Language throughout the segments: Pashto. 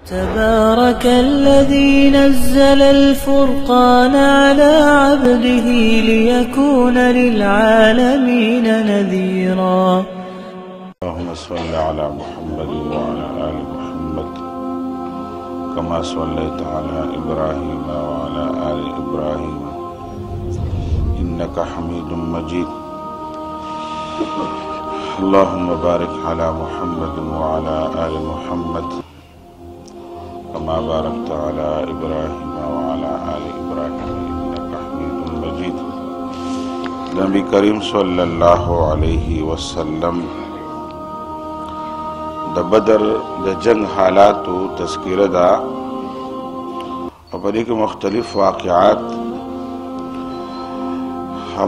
تبارك الذي نزل الفرقان على عبده ليكون للعالمين نذيرا. اللهم صل على محمد وعلى آل محمد كما صليت على إبراهيم وعلى آل إبراهيم إنك حميد مجيد. اللهم بارك على محمد وعلى آل محمد كما باركت على إبراهيم وعلى آل إبراهيم إنك حميد مجيد. نبی کریم صلی اللہ علیہ وسلم د بدر د جنگ حالاتو تذکیره دا او په دې کې مختلف واقعات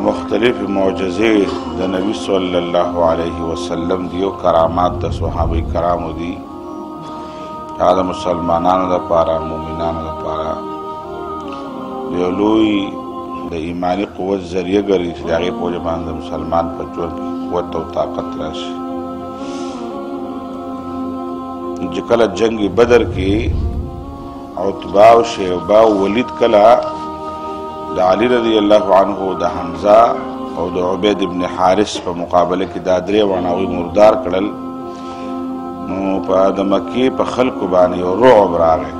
مختلف معجزې د نبی صلی الله علیه وسلم دیو کرامات د صحابه کرامو دي دا مسلمانانو لپاره مؤمنانو لپاره یو لوی د ایمانی قوت ذریعه ګرځي چې د هغې په وجه باندې مسلمان په ژوند کې قوت او طاقت راشي. چې کله جنگ بدر کې عتبه او شیبه او ولید کله د علی رضی الله عنه د حمزه او د عبید ابن حارث په مقابله کې دا درې واناوي مردار کړل نو په د مکې په خلکو باندې یو رعب راغی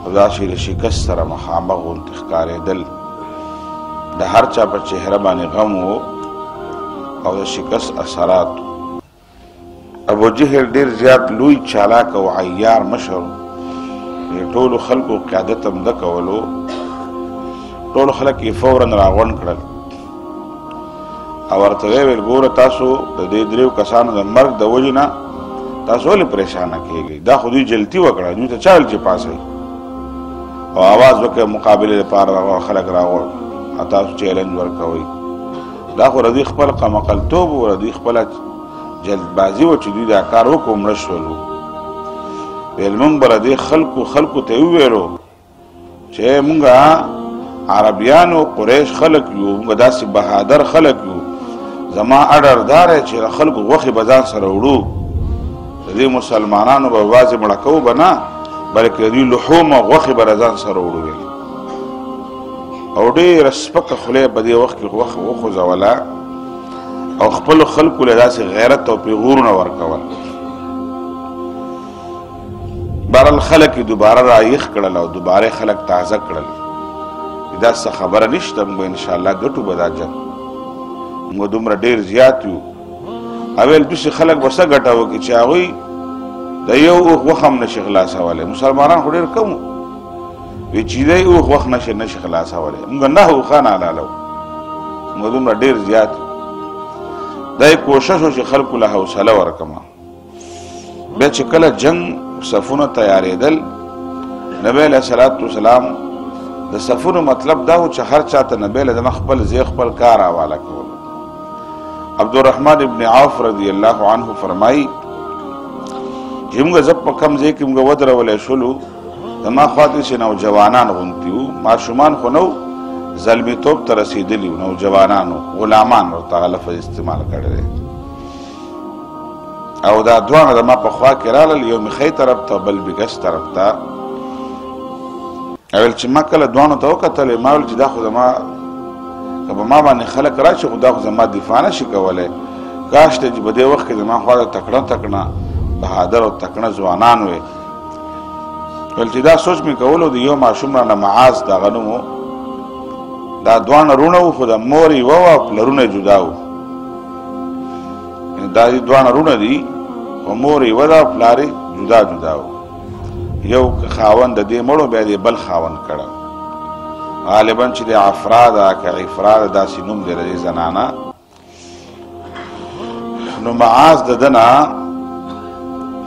او دا شی د شکست سره مخامخ غوندې ښکارېدل. د هر چا په چهره باندې غم و او د شکست اثرات. ابو جهل ډیر زیات لوی چالاک او عیار مشر ټولو خلکو قیادت هم ده کولو. ټول خلک یې فورا راغونډ کړل او ورته ویې ویل ګوره تاسو د دې دریو کسانو د مرګ د وجې نه تاسو ولې پریشانه کېږئ؟ دا خو دوی جلتي وکړه، دوی ته چا ویل چې پاسئ او آواز وکړئ مقابلې لپاره خلک راغونډ او تاسو چیلنج ورکوئ. دا خو د دوی خپل قمقلتوب و، د دوی خپله جلدبازي و چې دوی دا کار وکړو مړه شولو. ویل موږ به د دې خلکو ته وویلو چې موږ عربیانو قریش خلک یو، موږ داسې بهادر خلک یو، زما اډر دا دی چې د خلکو غوښې به ځان سره وړو، د دې مسلمانانو به یوازې مړه کوو به نه بلکې د دوی لحوم او غوښې به ځان سره وړو. ویل او ډېره سپکه خوله په دې وخت کې وخوځوله او خپلو خلکو له داسې غیرت او پیغورونه ورکول. بهرحال خلک یې دوباره رایخ کړل او دوباره خلک تازه کړل. دا څه خبره نشته، موږ انشاءالله ګټو به دا جنګ، موږ دومره ډېر زیات یو. او ویل دوسې خلک به څه ګټه وکړي چې هغوی د یو اوښ وخ هم نشي خلاصولی، مسلمانان خو ډېر کم وي چې دی اوښ وخ نشي خلاصولی، موږ 9 اوښان حلالو، موږ دومره ډېر زیات یو. دا یې کوشش و چې خلکو له حوصله ورکړمه. بیا چې کله جنګ صفونه تیارېدل، نبی علیه صلات وسلام د صفونو مطلب دا و چې هر چا ته نبی علیه سلام خپل ځای خپل کار حواله کول. عبدالرحمن ابن عوف رضی الله عنه فرمایي چې موږ زه په کوم ځای کې موږ ودرولی شولو، زما خواته چې نوجوانان غوندې وو، ماشومان خو نه زلمیتوب ته رسېدلي وو، نوجوانانو غلامان ورته هغه لفظ استعمال کړی دی. او دا دواړه زما په خوا کې رالل، یو مې ښی طرف ته بل بګس طرف ته. ویل چې ما کله دواړو ته وکتلې ما ویل چې دا خو زما که په ما باندې خلک راشي خو دا خو زما دفاع نه شي کولی، کاش ته چې په دې وخت کې زما خوا ته تکړه بهادر او تکړه ځوانان وی. ویل چې دا سوچ مې کولو د یو ماشوم رانه معاذ دغه نوم و، دا دواړه رونه وو خو د مور یوه وه او پلرونه جدا وو. دا دواړه رونه دي خو مور یوه ده او پلار یې جدا وو. یو خاوند د دې مړو بیا دې بل خاوند کړه، غالبا چې د عفرا ده که عفرا ده داسې نوم دی د دې زنانه. نو معاذ د ده نه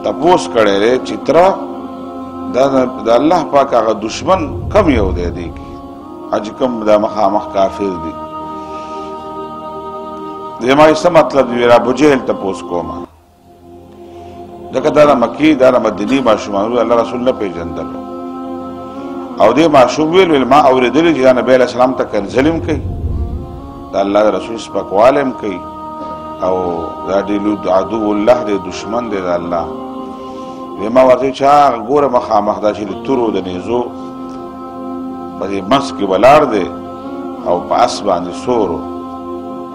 تپوس کړی دی چې تره د الله پاک هغه دشمن کم یو دی دې کې چې کوم دا مخامخ کافر دی. زما یې څه مطلب دی؟ ابو جهل تپوس کومه ځکه دا د مکې دا د مدینې ماشومان الله رسول نه پېژندل. او دې ماشوم ویل ما اورېدلي چې دا نبی علیه السلام ته کنځلې هم کوي، د الله د رسول سپکوالی هم کوي، او دا ډېر عدو الله دی، دشمن دی د الله. وی ما ورته چې هغه ګوره مخامخ دا چې د تورو د نیزو په دې منځ کې ولاړ دی او په اس باندې سورو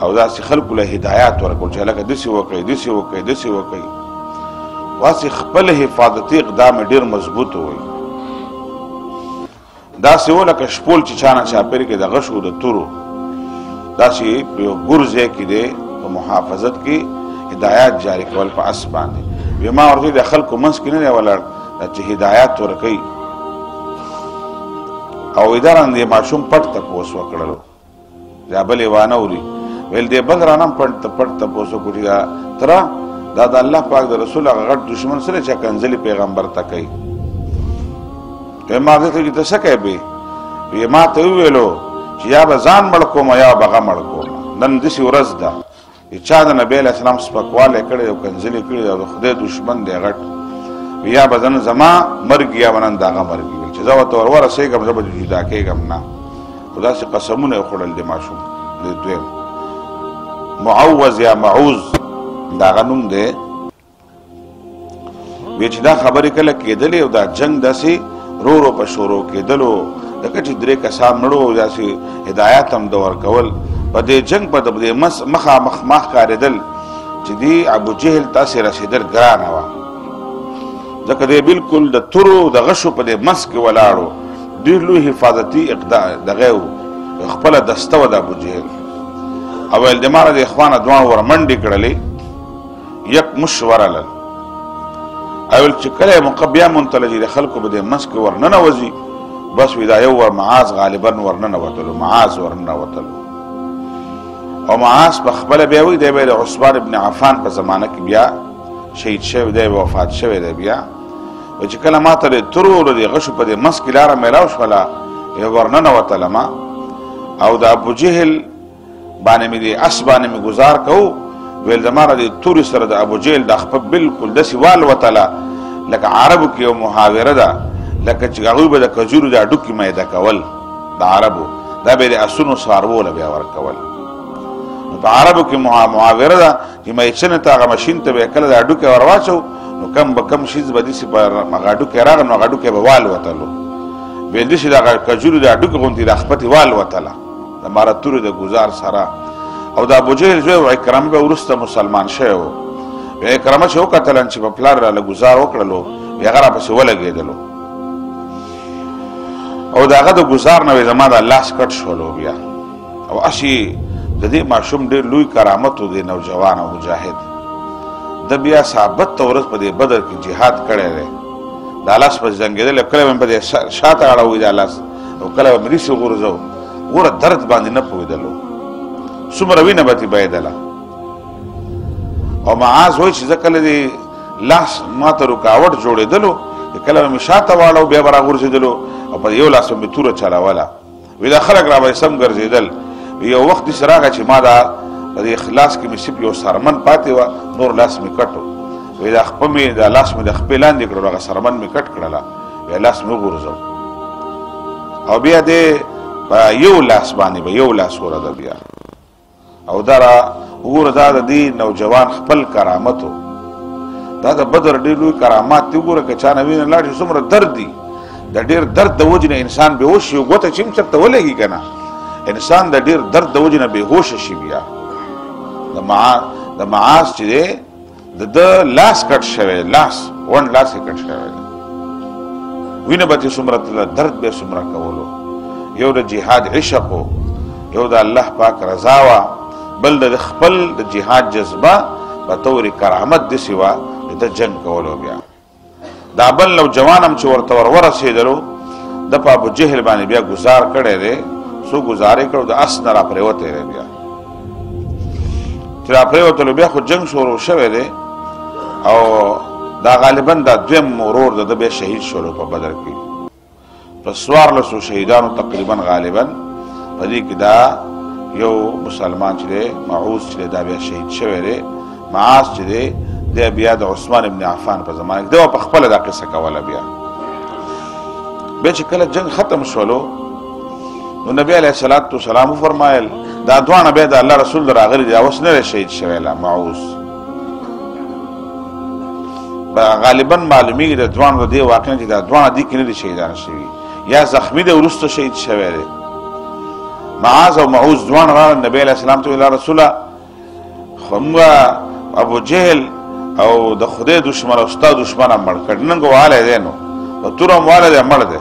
او داسې خلکو له هدایات ورکول چې هلکه داسې وکړئ داسې وکړئ داسې وکړئ واسې خپل حفاظتي اقدام ډېر مضبوط وي داسې و لکه شپول چې چا نه چاپېر کې د غشو د تورو داسې په یو ګور ځای کې دی په محافظت کې هدایات جاری کول په اس باندې وی ما ورته د خلکو منځ کې نه دی ولاړ چې هدایات ورکوي او اداران دې ماشوم پټ تپوس وکړلو دا بلې وانه وري ویل دې بل رانم پټ تپوس وکړي دا دا د الله پاک د رسول هغه غټ دشمن سره چې کنځلي پیغمبر ته کوي ما دې ته څه کوي وی ما ته ویلو چې یا به ځان مړ کوم یا به هغه مړ کوم نن داسې ورځ ده چې چا د نبي علیه السلام سپکوالی کړی او کنځلې کړي او د خدای دشمن دی غټ یا به زه زما مرګ یا به نن د هغه مرګ وي چې زه ورته ورسېږم زه به جدا کېږم نه خو داسې قسمونه یې خوړل د ماشوم د دویم معوذ یا معوذ د هغه نوم دی وی چې دا خبرې کله کېدلې او دا جنګ داسې رو رو په شروع کېدلو لکه چې درې کسان مړو او داسې هدایات هم د ورکول په دې جنګ په دې مخامخ ښکارېدل چې دی ابو جهل تاسې رسېدل ګرانه وه ځکه دی بالکل د تورو د غشو په دې منځ کې ولاړو ډېر لوی حفاظتي دغه و خپله دسته وه د ابو جهل او ویل د ما نه د اخوانه دواړه ور منډې کړلې یک مش ورلل او ویل چې کله یې موقع بیا منتلجي د خلکو په دې منځ کې ورننوځي بس وي دا یو ور معاذ غالبا ورننوتلو معاذ ورننوتلو او معاذ په خپله بیا وایي دی به د عثمان ابن عفان په زمانه کې بیا شهید شوی دی وفات شوی دی بیا چې کله ما ته د تورو د غشو په دې منځ کې لاره میلاو شوله ورننوتلمه او د ابو جهل باندې مې د اس باندې مې ګزار کوو ویل د ما نه د تورې سره د ابو جهل د خپل بالکل داسې والوتله لکه عربو کې یو محاوره ده لکه چې هغوی به د کجورو د هډوکي میده کول د عربو دا به یې د اسونو څاروو بیا ورکول نو په عربو کې محاوره ده چې میچنې ته هغه مشین ته به یې کله د هډوکي ور واچو نو کم به کم شیز به داسې په هغه هډوکي راغی نو هغه هډوکي به والوتلو بیا داسې د هغه کجورو د هډوکي غوندې د خپتې والوتله د ماره تورې د ګزار سره او د ابو جهل زوی عکرمه به وروسته مسلمان شوی و عکرمه چې وکتل چې په پلار راله ګزار وکړلو بیا هغه راپسې ولګېدلو او د هغه د ګزار نه زما د لاس کټ شولو بیا او هسې د دې ماشوم ډېر لوی کرامت و د نوجوان او مجاهد د بیا ثابت ته ورځ په دې بدر کې جهاد کړی دی دا لاس پسې جنګېدلی کله به مې په دې شاته اړوي دا لاس او کله به مې ریسې غورځو ګوره درد باندې نه پوهېدلو څومره وینه به ترې بهېدله او معاذ وایي چې زه کله دې لاس ما ته رکاوټ جوړېدلو کله به مې شاته واړو بیا به راغورځېدلو او په یو لاس به مې توره چلوله وایي دا خلک را به سم ګرځېدل یو وخت داسې راغی چې ما دا په دې خلاص کې مې صرف یو سرمن پاتې وه نور لاس مې کټ و وایي دا خپه مې دا لاس مې د خپې لاندې کړو هغه سرمن مې کټ کړله بیا لاس مې وغورځو او بیا دې په یو لاس باندې به یو لاس ورده بیا او دا را وګوره دا د دې نوجوان خپل کرامت و دا د بدر ډېر لوی کرامات دي وګوره که چا نه وینه لاړ شي څومره درد دي د ډېر درد د وجې نه انسان بېهوش شي ګوته چې هم چېرته ولګي که نه انسان د ډېر درد د وجې نه بېهوشه شي بیا د معاذ چې دی د ده لاس کټ شوی لاس ونډ لاس یې کټ شوی دی وینه به ترې څومره تله درد به یې څومره کولو یو د جهاد عشق و یو د الله پاک رضا وه بل د خپل د جهاد جذبه په طور کرامت داسې وه د ده جنګ کولو بیا دا بل نوجوان هم چې ورته ورسېدلو د په ابو جهل باندې بیا ګزار کړی دی څو ګزار یې کړو د اس نه راپرېوتی دی بیا چې راپرېوتلو بیا خو جنګ شروع شوی دی او دا غالبا دا دویم ورور د ده بیا شهید شولو په بدر کې په 1400 شهیدانو تقریبا غالبا په دې کې دا یو مسلمان چې دی معوذ چې دی دا بیا شهید شوی دی معاذ چې دی دی بیا د عثمان ابن عفان په زمانه کې دی په خپله دا قصه کوله بیا چې کله جنګ ختم شولو نو نبی علیه الصلاة والسلام وفرمایل دا دواړه بیا د الله رسول راغلي دي اوس نه دی شهید شوی لا معوذ غالبا معلومیږي د ځوان د دې واقع چې دا ځوان دي کې نه دي شهیدان شوي یا زخمی دی وروسته شهید شوی دی معاذ او معوذ ځوان راغله نبی علیه السلام ته ویل رسوله خو موږ ابو جهل او د خدای دشمن او ستا دشمن هم مړ کړ نن والی دی نو په توره هم والی دی مړ دی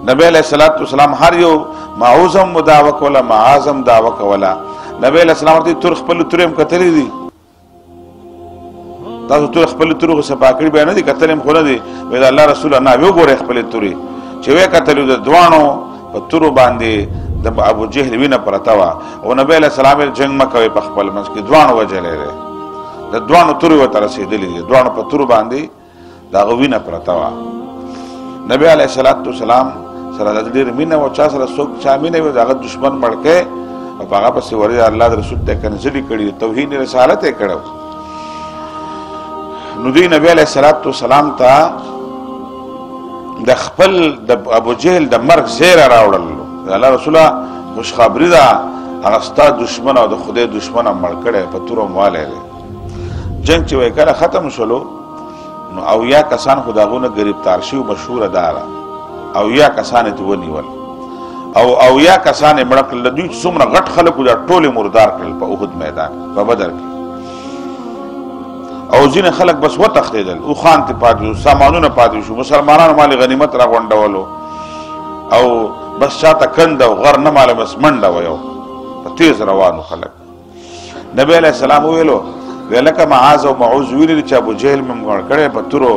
نبی علیه السلام هر یو معوذ هم دعوه کوله معاذ هم دعوه کوله نبی علیه السلام ورته تور خپل تورې هم کتلې دي تاسو تور خپل تورو صفا کړي بیا نه دي کتلې هم خو نه دي وایي د الله رسوله نه وګورئ خپلې تورې چې ویې کتلې د دواړو په تورو باندې د ابو جهل وینه پرته وه او نبی علیه السلام یې جنګ مه کوئ په خپل منځ کې دواړو وجلی دی د دواړو تورې ورته رسېدلې دي دواړو په تورو باندې د هغه وینه پرته وه نبی علیه السلام سره د ډېر مینه وه چا سره څوک چا مینه وي د هغه دشمن مړ کړی او په هغه پسې ورې الله د رسول ته کنځلې کړي توهین رسالت یې کړی نو دوی نبی علیه السلام ته د خپل د ابو جهل د مرګ زیره راوړل الله رسوله خوشخبري ده هغه ستا دشمن او د خدای دشمن هم مړ کړی په توره هم والی دی جنګ چې وایي کله ختم شولو نو اویا کسان خو د هغونه ګرفتار شوي مشهوره دا ده اویا کسان یې ونیول او اویا کسان یې مړه کړل د دوی څومره غټ خلک دا ټول یې مردار کړل په احد میدان په بدر کې او ځینې خلک بس وتښتېدل اوښان ترې پاتې شو سامانونه پاتې شو مسلمانانو مالې غنیمت راغونډولو او بس چاته کند او غر نه معلوم بس منډه وه یو په تیز روانو خلک نبی علیه السلام وویلو وی لکه معاذ او معوذ ویلي چې ابو جهل مې مړ کړی په تورو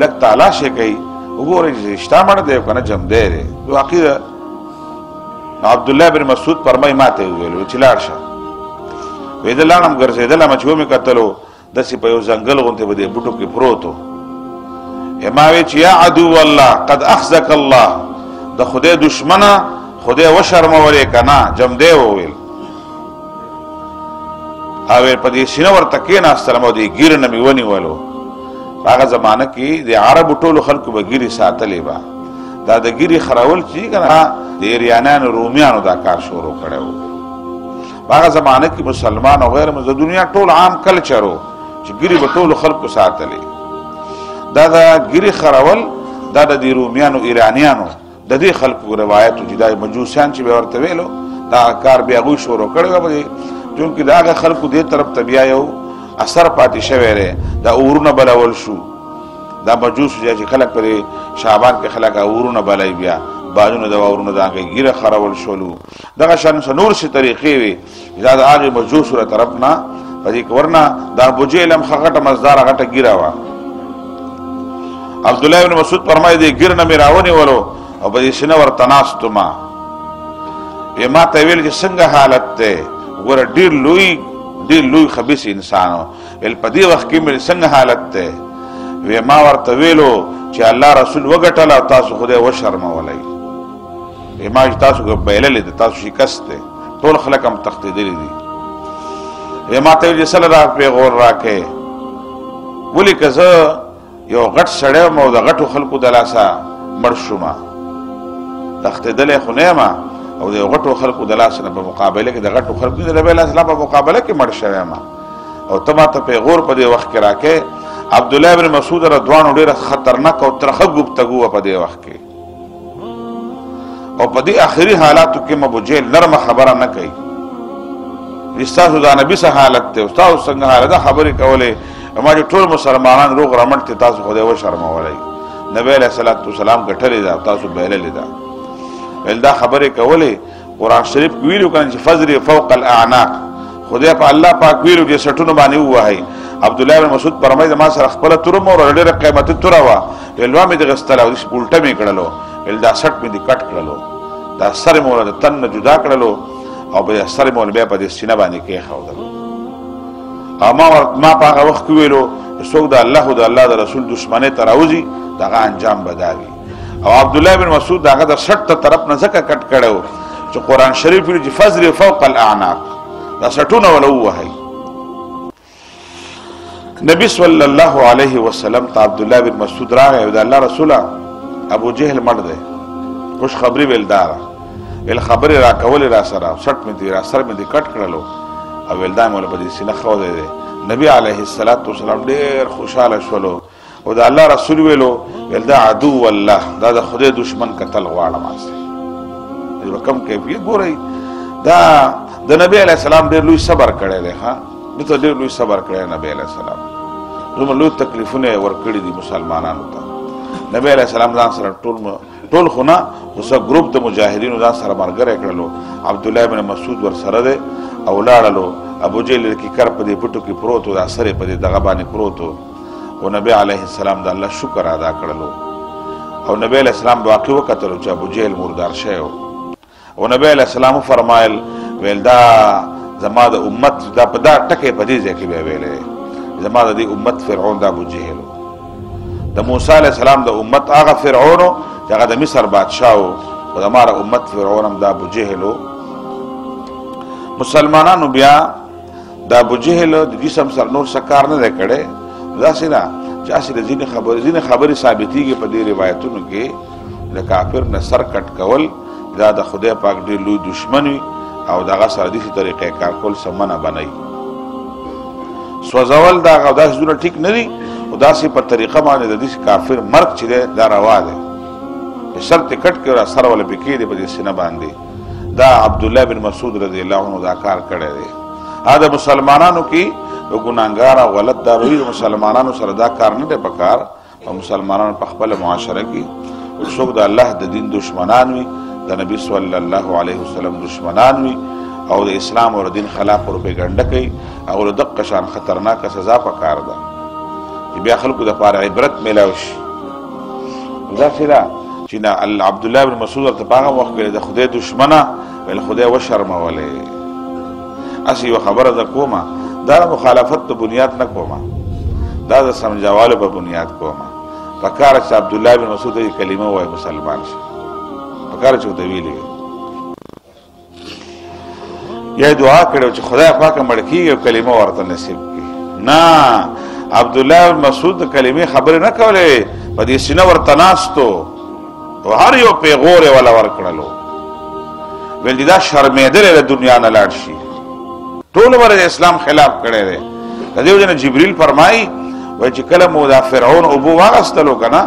لږ تالاشې کوي وګورئ چې رښتا مړ دی که نه جمدی دی واقع ده نو عبدالله بن مسعود فرمایي ما ته یې وویل چې لاړ شه وایي زه لاړم ګرځېدلم چې ومې کتلو داسې په یو ځنګل غوندې په دې بوټو کې پروت و ما وی چې یا عدو الله قد اخزک الله د خدای دشمنه خدای وشرمولې که نه جمدی وویل او په دې سینه ورته کېناستلم او دې ږیره نه مې ونیولو په هغه زمانه کې د عربو ټولو خلکو به ږیرې ساتلې به دا د ږیرې خرول چې که نه د ایریانیانو رومیانو دا کار شروع کړی و په هغه زمانه کې مسلمان او غیر د دنیا ټول عام کلچر و چې ږیرې به ټولو خلکو ساتلې دا د ږیرې خرول دا د دې رومیانو ایرانیانو د دې خلکو روایت و چې دا مجوسیان چې به ورته ویلو دا کار بیا هغوی شروع کړی و چونکې د هغه خلکو دې طرف ته بیا یو اثر پاتې شوی دی دا اورونه بلول شو دا مجوس چې خلک پرې شعبان کې خلک اورونه بلوي بیا بازونه د اورونه د هغې ږیره خرول شولو دغه شان نور څه طریقې وي دا د هغې مجوسو له طرف نه په دې کې ورنه د ابوجهل هم ښه غټه مزداره غټه ږیره وه عبدالله بن مسعود فرمایي دې ږیره نه مې راونیولو او په دې سینه ورته ناست ما یې ما ته یې ویل چې څنګه حالت دی وګوره ډېر لوی خبیث انسان و ویل په دې وخت کې مې څنګه حالت دی وی ما ورته ویلو چې الله رسول وګټل او تاسو خدای وشرمولی وی ما چې تاسو بایللی دی تاسو شکست دی ټول خلک هم تښتېدلي دي وی ما ته ویل چې سله را پیغور راکې ولې که زه یو غټ سړی وم او د غټو خلکو د لاسه مړ شومه تښتېدلی خو نه یم او د غټو خلکو د لاسه نه په مقابله کې د غټو خلکو د نبی علیه السلام په مقابله کې مړ شوی یم او ته ما ته پیغور په دې وخت کې راکې عبدالله بن مسعود رضوانو ډېره خطرناک او ترخه ګفتګو وه په دې وخت کې او په دې آخري حالاتو کې ابوجهل نرمه خبره نه کوي ستاسو دا نبي څه حالت دی ستاسو څنګه حالت ده خبرې کولې ما چې ټول مسلمانان روغ رمټ دي تاسو خدای وشرمولی نبی علیه السلام ګټلې ده تاسو بایللې ده ویل دا خبرې کولې قرآن شریف کې ویلو که نه چې فضرب فوق الاعناق خدای په الله پاک ویلو چې سټونو باندې ووهئ عبدالله بن مسعود فرمایي ما سره خپله توره مه وره ډېره قیمتي توره وه ویل وا مې دې غستله او الټه مې کړلو ویل دا سټ مې دې کټ کړلو دا سر مې وله د تن نه جدا کړلو او بیا سر مې وله بیا په دې سینه باندې کېښودلو او ما په هغه وخت کې ویلو چې څوک د الله او د الله د رسول دشمنۍ ته راوځي د هغه انجام به دا وي او عبدالله بن مسعود د هغه د سټ ته طرف نه ځکه کټ کړی و چې قرآن شریف ویلي چې فضرب فوق الاعناق دا سټونه وله ووهئ نبی صلی الله علیه وسلم ته عبدالله بن مسعود راغی او د الله رسوله ابو جهل مړ دی خوش خبري ویل داره ویل خبرې راکولې را سره سټ مې دې را سر مې دې کټ کړلو او ویل دا مې وله په دې سینه ښودی دی نبی علیه السلام ډیر خوشاله شولو او دا الله رسول ویلو ول دا عدو الله دا د خدای دشمن قتل غواړم واسه کم کیفیت ګورئ دا د نبی علیه السلام ډیر لوی صبر کړی دی ها دته ډیر لوی صبر کړی نبی علیه السلام دومره لوی تکلیفونه ورکړي دي مسلمانانو ته نبی علیه السلام ځان سره ټول خو نه خو څه ګروپ د مجاهدینو ځان سره ملګری کړلو عبدالله بن مسعود ورسره دی او لاړلو ابو جهل کې کر په دې پټو کې پروت و دا سر په دې دغه باندې پروت و او نبی علیه السلام د الله شکر ادا کړلو او نبی علیه السلام واقع وکتلو چې ابو جهل مردار شوی او نبی علیه السلام فرمایل ویل دا زما د امت دا په دا ټکې په دې ځای کې به ویلې زما د دې امت فرعون د ابو جهل د موسی علیه السلام د امت هغه فرعون چې هغه د مصر بادشاه او د ماره امت فرعون هم د ابو جهل مسلمانانو بیا د ابو جهل د جسم سر نور سکار نه کړي داسې نه چې اصل ځینې خبرې ثابتېږي په دې روایتونو کې د کافر نه سر کټ کول دا د خدای پاک ډېر لوی دشمن وي او دغه سره داسې طریقې کار کول سمنه بنئ سوځول دا داسې زونه ټیک نه دي او داسې په طریقه باندې د دې کافر مرګ چې دی دا روا دی په سر ته کټ کړه سر ولا پکې دی په دې سینه باندې دا عبدالله بن مسعود رضی الله عنه دا کار کړی دی دا مسلمانانو کې ګناهګار او غلط دا وی مسلمانانو سره دا کار نه دی پکار او مسلمانانو په خپل معاشره کې څوک د الله د دین دشمنان وي د نبی صلی الله علیه وسلم دشمنان وي او د اسلام او دین خلاف پروپاګاندا کوي او د دقه شان خطرناک سزا پکار ده چې بیا خلکو د پاره عبرت ملاوي شي دا چې نه عبدالله بن مسعود ته هغه وخت کې د خدای دشمنه ول خدای و شرمولې اسی یو خبره ده کومه دا مخالفت په بنیاد نه کومه دا د سمجھاوالو په بنیاد کومه پکاره چې عبدالله بن مسعود یې کلمه وای مسلمان شي پکاره چې ته ویلې یا دعا کړو چې خدای پاک مړ کیږي کلمه ورته نصیب کړي نه عبدالله بن مسعود کلمه خبره نه کولې په دې سینه ورته ناستو او هر یو پیغور ولا ورکړلو ول دا شرمېدل له دنیا نه لاړ شي ټول ور اسلام خلاف کړي دي د دې وجه جبريل فرمایي وای چې کله مو دا فرعون او بو واغستلو کنه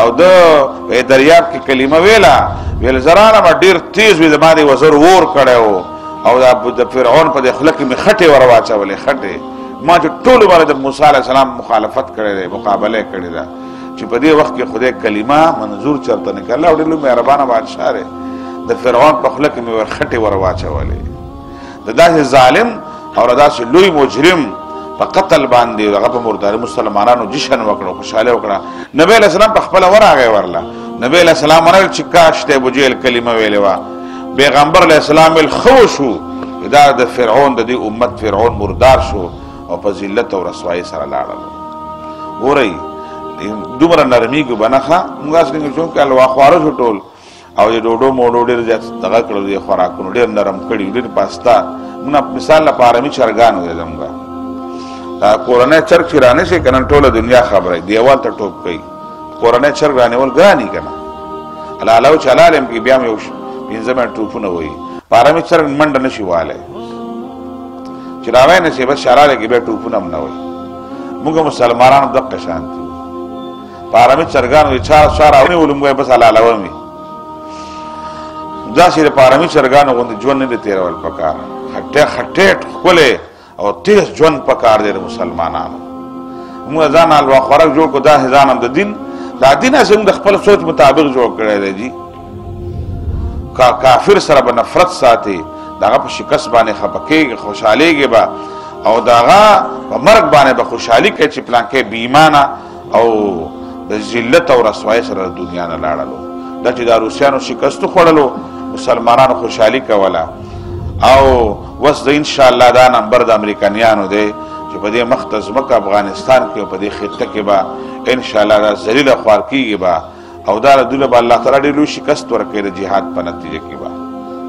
او د دریاب کې کلمه ویل زرانه ما ډیر تیز وي د باندې وزر ور کړو او د فرعون په دخله کې می خټه ور واچولې خټه ما چې ټول ور د موسی عليه السلام مخالفت کړي دي مقابله کړي ده چې په دې وخت کې خدای کلمه منظور چرته نه کړه او ډېر مهربانه بادشاہ دی د فرعون په خله کې می ور خټه ور واچولې د داسې ظالم او داسې لوی مجرم په قتل باندې هغه په مردار مسلمانانو جشن وکړو خوشاله وکړه نبی علیہ السلام په خپل ورغه ورله نبی علیہ السلام ورل چې کاش ته ابو جهل کلمه ویلې وا پیغمبر علیہ السلام الخوشو دا د فرعون د دې امت فرعون مردار شو او په ذلت او رسوایی سره لاړل ګورئ دومره نرمیږي بنخه موږ څنګه چې کله واخواره شو ټول او د ډوډو موډو ډېر زیات دغه کړو دي خوراکونو ډېر نرم کړي ډېر پاستا موږ مثال لپاره می چرګانو دې زموږ دا کورنۍ چرګ چې رانه شي کنه ټوله دنیا خبره دیوال ته ټوپ کوي کورنۍ چرګ رانه ول ګرانی کنه علاوه چلالم کې بیا مې پنځه منټ ټوپونه وای پاره می چرګ منډه نشي واله چې راوای نه شي بس شراله کې به ټوپونه نه وای موږ مسلمانانو دغه شانتي پاره می چرګانو چې شارونه ولوم بس علاوه می دا سره پارامي چرګانو غوند ژوند نه تیرول پکار خټه خپل او تیز ژوند پکار دي مسلمانانو موږ ځان الوا خوراک جوړ کو دا ځانم د دین دا دین اسم د خپل سوچ مطابق جوړ کړی دی جی کافر سره په نفرت ساتي داغه په شکست باندې خپکیږي خوشاليږي با او داغه په مرګ باندې به خوشحالي کوي چې پلان کې بیمانه او د ذلت او رسوایی سره دنیا نه لاړلو دا چې د روسیانو شکست خوړلو مسلمانانو خوشحالي کوله او وس د ان شاء الله دا نمبر د امریکایانو دی چې په دې مختص مکه افغانستان کې په دې خطه کې با ان شاء الله دا ذلیل خوار کیږي با او دا دله به الله تعالی ډېر شکست ورکړي د جهاد په نتیجه کې با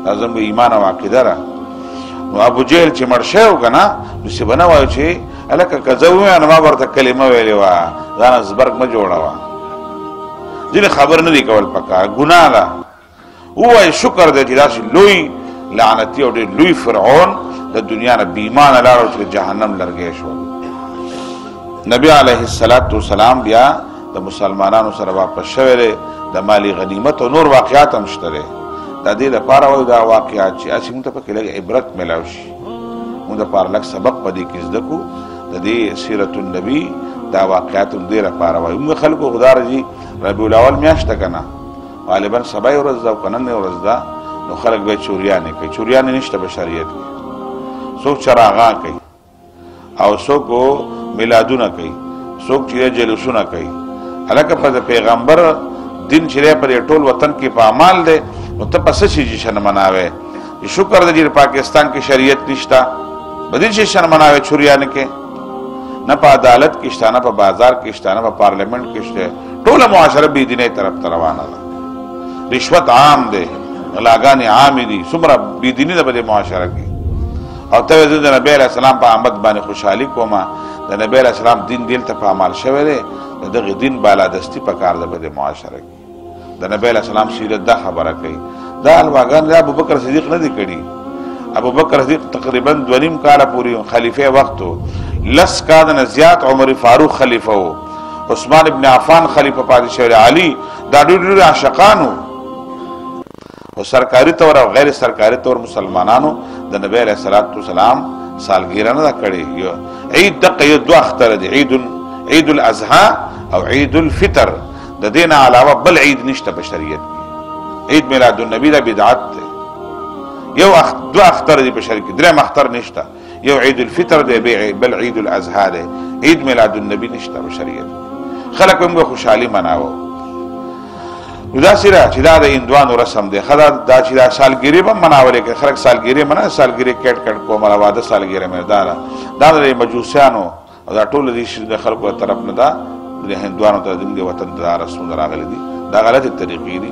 لازم به ایمان او عقیده را نو ابو جهل چې مړ شو کنه نو څه بنا وایي چې الکه کزوې انا ما ورته کلمه ویلې وا ځان زبرګ ما جوړاوه ځینې خبر نه دی کول پکار ګناه ده وای شکر دې چې داسې لوی لعنتی او ډېر لوی فرعون د دنیا نه بیمانه لاړو چې جهنم لرګې شو نبی علیه السلام بیا د مسلمانانو سره واپس شوی دی د مالی غنیمت او نور واقعات هم شته دی د دې لپاره وایو دا واقعات چې هسې موږ ته پکې لږ عبرت میلاو شي موږ دپاره لږ سبق په دې کې زده کړو د دې سیرت النبي دا واقعات هم دې لپاره وایو موږ خلکو خدا راځي ربیع الاول میاشت ده که نه غالبا سبا یې ورځ ده او که نن یې ورځ ده نو خلک بیا چوریانې کوي چوریانې نشته په شریعت کې څوک چراغان کوي او څوک میلادونه کوي څوک چې جلوسونه کوي هلکه په د پیغمبر دین چې دی په دې ټول وطن کې په اعمال دی نو ته په څه شي جشن مناوې شکر دی چې پاکستان کې شریعت نشته په دې جشن مناوې چوریانې کې نه په عدالت کې شته نه په بازار کې شته نه په پارلیمنت کې شته ټوله معاشره بېدینۍ طرف ته روانه ده رشوت عام دی غلاګانې عامې دي څومره بېدیني ده په دې معاشره کې او ته زه د نبی علیه السلام په آمد باندې خوشحالي کومه د نبی علیه السلام دین دلته په عمل شوی دی د دغه دین بالادستي پکار ده په دې معاشره کې د نبی علیه السلام سیرت دا خبره کوي دا الواګان د ابوبکر صدیق نه دي کړي ابوبکر صدیق تقریبا 2.5 کاله پورې خلیفه وخت و 10 کاله نه زیات عمر فاروق خلیفه و عثمان ابن عفان خلیفه پاتې شوی علي دا ډېر عاشقانو او سرکاري طور او غیر سرکاري طور مسلمانانو د نبی علیه السلام سالګیره نه ده کړې عید دقه یو دوه اختره دي عید الاضحی او عید الفطر د دې نه علاوه بل عید نشته په شریعت کې عید میلاد النبي دا بدعت دی یو دوه اختر دي په شریعت کې درېیم اختر نشته یو عید الفطر دی بل عید الاضحی دی عید میلاد النبي نشته په شریعت کې خلک هم خوشحالي مناوه نو داسې ده چې دا د هندوانو رسم دی ښه دا چې دا سالګرې به هم مناولې کوي خلک سالګرې منه سالګرې کټ کټ کومه واده سالګرې مې دا د مجوسیانو او دا ټول دې د خلکو طرف نه ده د هندوانو ته د وطن دا رسمونه راغلي دي دا غلطې طریقې دي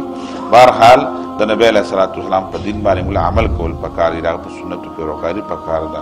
بهرحال د نبی علیه السلام په دین باندې موږ عمل کول پکار دي هغه په سنتو پیروکاري پکار ده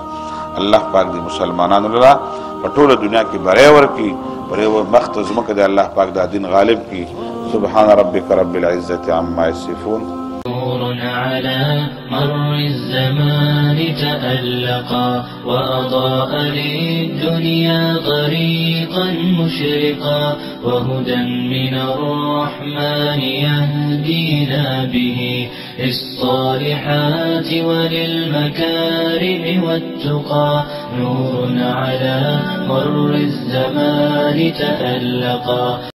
الله پاک دې مسلمانانو لره په ټوله دنیا کې بری ورکړي بری مخته زموږ د الله پاک دا دین غالب کړي سبحان ربك رب العزة عما يصفون نور على مر الزمان تألقا وأضاء للدنيا طريقا مشرقا وهدى من الرحمن يهدينا به للصالحات وللمكارم والتقى نور على مر الزمان تألقا